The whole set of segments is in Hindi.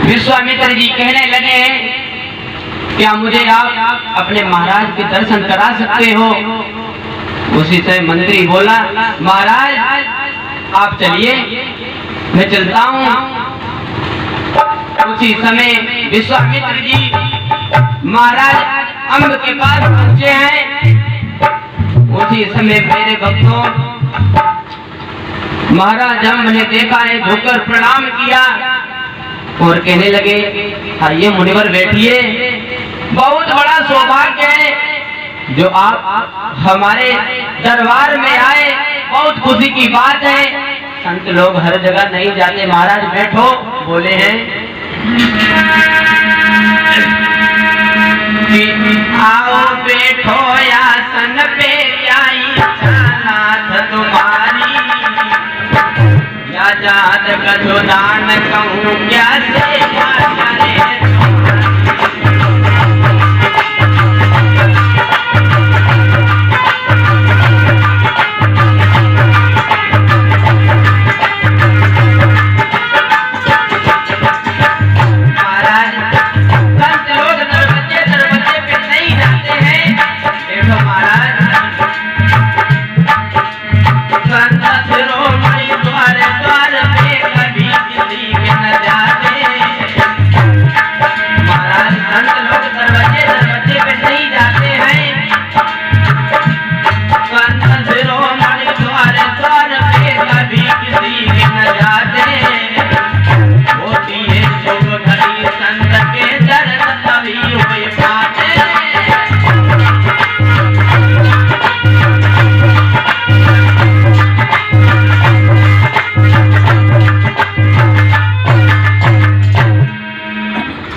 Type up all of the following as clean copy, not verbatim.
विश्वामित्र जी कहने लगे, क्या मुझे आप अपने महाराज के दर्शन करा सकते हो? उसी से मंत्री बोला, महाराज आप चलिए, मैं चलता हूँ। उसी समय विश्वामित्र जी महाराज अम्ब के पास पहुंचे हैं। उसी समय मेरे भक्तों, महाराज अम्ब ने देखा है, झुककर प्रणाम किया और कहने लगे, आइए मुनिवर बैठिए, बहुत बड़ा सौभाग्य है जो आप हमारे दरबार में आए, बहुत खुशी की बात है। संत लोग हर जगह नहीं जाते, महाराज बैठो। बोले हैं कि आओ बैठो आसन पे, आई नाथ तुम्हारी, या जात कछु दान कहूँ क्या से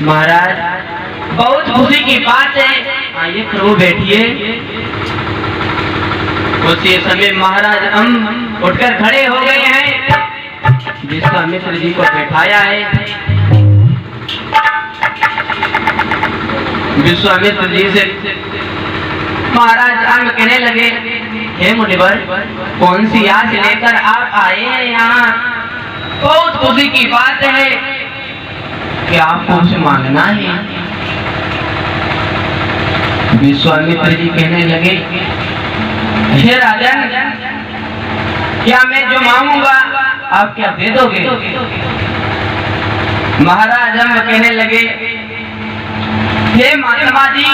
महाराज बहुत खुशी की बात है, आइए प्रभु बैठिए। उसी समय महाराज हम उठकर खड़े हो गए हैं। विश्वामित्र जी को बैठाया है। विश्वामित्र जी से महाराज अंग कहने लगे, हे मुनिवर, कौन सी आस लेकर आप आए हैं यहाँ? बहुत खुशी की बात है कि आपको कुछ मांगना है। विश्वामित्र जी कहने लगे, हे राजन, क्या मैं जो मांगूंगा आप क्या दे दोगे? महाराज हम कहने लगे, हे महात्मा जी,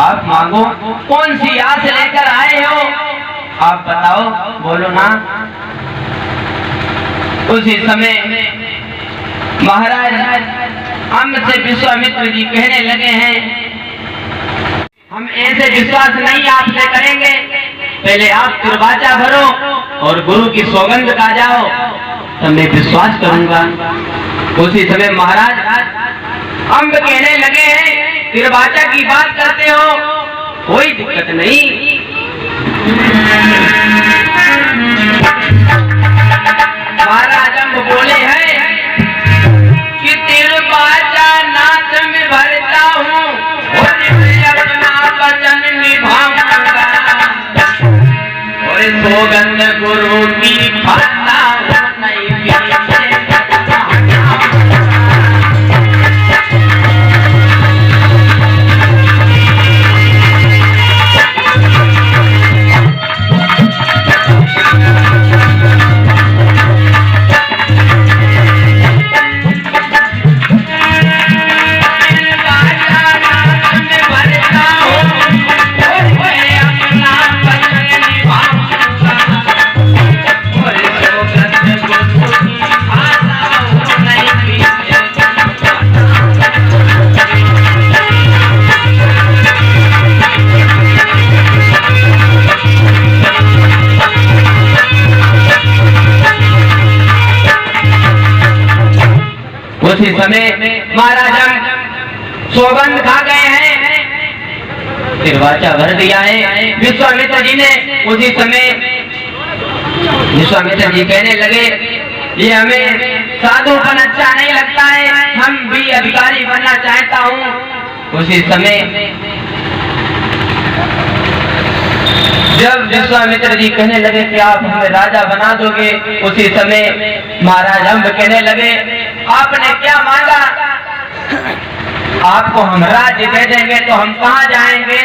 आप मांगो, कौन सी आस लेकर आए हो आप बताओ, बोलो ना। उसी समय महाराज हमसे विश्वामित्र जी कहने लगे हैं, हम ऐसे विश्वास नहीं आपसे करेंगे, पहले आप तिरवाचा भरो और गुरु की सौगंध खा जाओ, तब मैं विश्वास करूंगा। उसी समय महाराज हम कहने लगे हैं, तिरवाचा की बात करते हो, कोई दिक्कत नहीं। महाराज हम बोले हैं कि तिरवाचा नाच में भरता हूँ और अपना वचन निभाऊंगा और सौगंध गुरु की खाता नहीं पीछे। उसी समय महाराज हम सौगंध खा गए हैं, तिरवाचा भर दिया है विश्वामित्र जी ने। उसी समय विश्वामित्र जी कहने लगे, ये हमें साधुपन अच्छा नहीं लगता है, हम भी अधिकारी बनना चाहता हूँ। उसी समय जब विश्वामित्र जी कहने लगे कि आप हमें राजा बना दोगे, उसी समय महाराज हम कहने लगे, आपने क्या मांगा आपको हम राज्य दे देंगे तो हम कहाँ जाएंगे।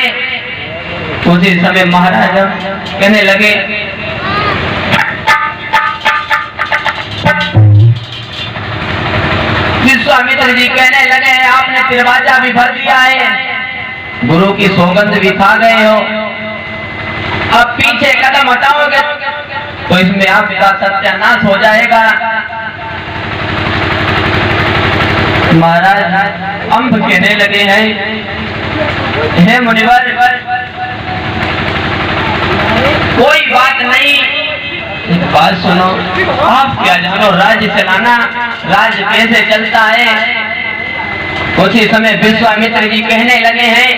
उसी समय महाराज कहने लगे, विश्वामित्र जी कहने लगे, आपने दरवाजा भी भर दिया है, गुरु की सौगंध भी खा गए हो, अब पीछे कदम हटाओगे तो इसमें आपका सत्यानाश हो जाएगा। महाराज अम्ब कहने लगे हैं, हे मुनिवर कोई बात नहीं, बात सुनो, आप क्या जानो राज्य चलाना, राज्य कैसे चलता है। उसी समय विश्वामित्र जी कहने लगे हैं,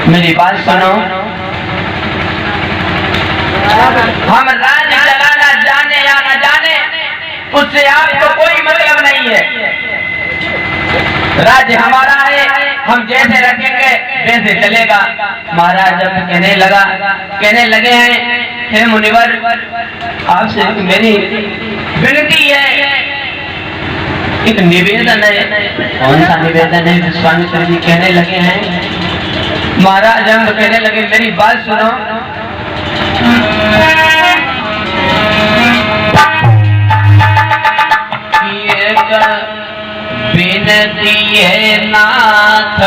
मेरी बात सुनो, हम राज्य चलाना जाने या न जाने उससे आपको कोई मतलब नहीं है। राज्य हमारा है, हम जैसे रखेंगे वैसे चलेगा। महाराज जब कहने लगे हैं, हे मुनिवर आपसे मेरी विनती है, एक निवेदन है। कौन सा निवेदन है? विश्वामित्र जी कहने लगे हैं। महाराज हम कहने लगे, मेरी बात सुनो, विनती है नाथ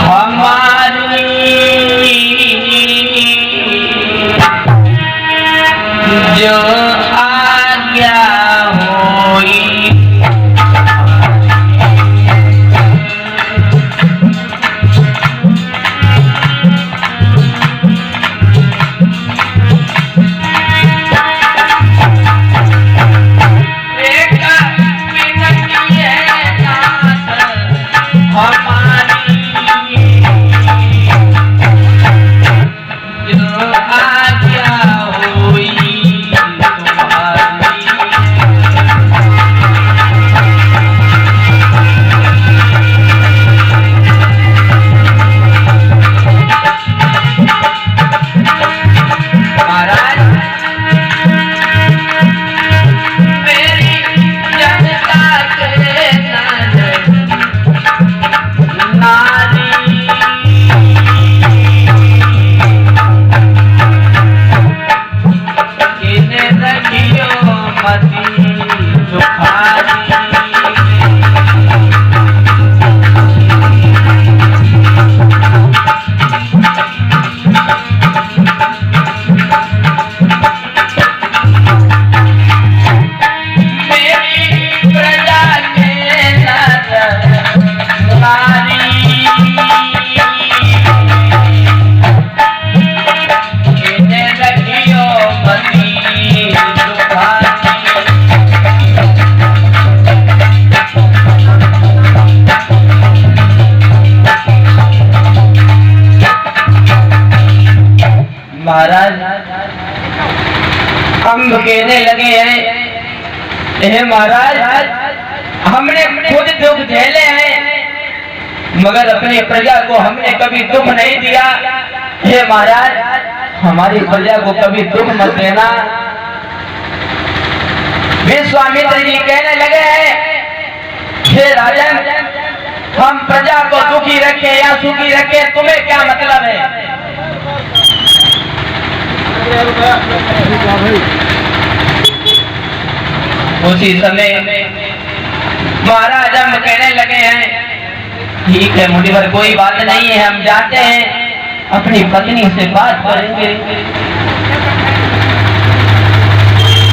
हमारी, जो आज्ञा होई महाराज हम कहने लगे हैं, हे महाराज हमने खुद दुख झेले हैं मगर अपनी प्रजा को हमने कभी दुख नहीं दिया। हे महाराज हमारी प्रजा को कभी दुख मत देना। विश्वामित्र जी कहने लगे हैं, हे राजन हम प्रजा को दुखी रखे या सुखी रखे तुम्हें क्या मतलब है। उसी समय महाराज हम कहने लगे हैं, ठीक है मुनिवर कोई बात नहीं है, हम जाते हैं अपनी पत्नी से बात करेंगे।